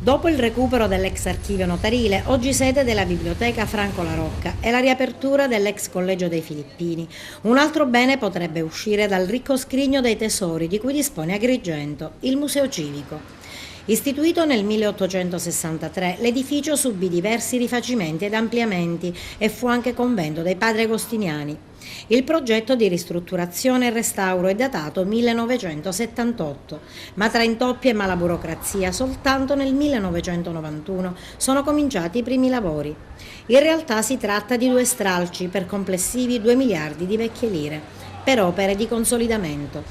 Dopo il recupero dell'ex archivio notarile, oggi sede della Biblioteca Franco La Rocca e la riapertura dell'ex Collegio dei Filippini, un altro bene potrebbe uscire dal ricco scrigno dei tesori di cui dispone Agrigento, il Museo Civico. Istituito nel 1863, l'edificio subì diversi rifacimenti ed ampliamenti e fu anche convento dei padri agostiniani. Il progetto di ristrutturazione e restauro è datato 1978, ma tra intoppi e malaburocrazia soltanto nel 1991 sono cominciati i primi lavori. In realtà si tratta di 2 stralci per complessivi 2 miliardi di vecchie lire, per opere di consolidamento.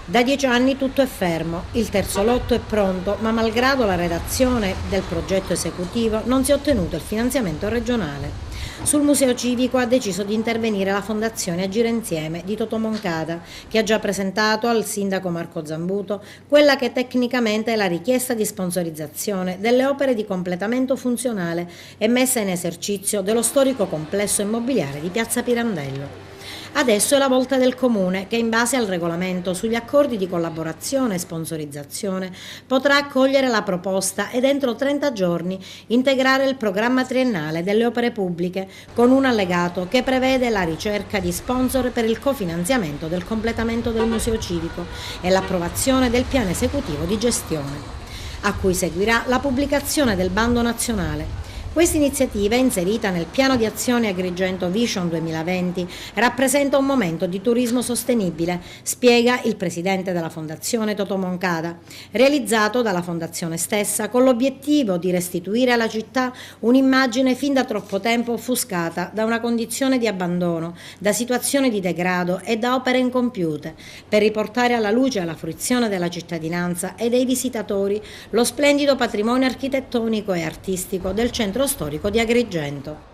Da 10 anni tutto è fermo, il terzo lotto è pronto, ma malgrado la redazione del progetto esecutivo non si è ottenuto il finanziamento regionale. Sul Museo Civico ha deciso di intervenire la Fondazione Agire Insieme di Totò Moncada, che ha già presentato al sindaco Marco Zambuto quella che tecnicamente è la richiesta di sponsorizzazione delle opere di completamento funzionale e messa in esercizio dello storico complesso immobiliare di Piazza Pirandello. Adesso è la volta del Comune che, in base al regolamento sugli accordi di collaborazione e sponsorizzazione, potrà accogliere la proposta ed entro 30 giorni integrare il programma triennale delle opere pubbliche con un allegato che prevede la ricerca di sponsor per il cofinanziamento del completamento del Museo Civico e l'approvazione del piano esecutivo di gestione, a cui seguirà la pubblicazione del bando nazionale. Questa iniziativa, inserita nel piano di azione Agrigento Vision 2020, rappresenta un momento di turismo sostenibile, spiega il presidente della Fondazione Totò Moncada, realizzato dalla Fondazione stessa con l'obiettivo di restituire alla città un'immagine fin da troppo tempo offuscata da una condizione di abbandono, da situazioni di degrado e da opere incompiute, per riportare alla luce e alla fruizione della cittadinanza e dei visitatori lo splendido patrimonio architettonico e artistico del centro storico di Agrigento.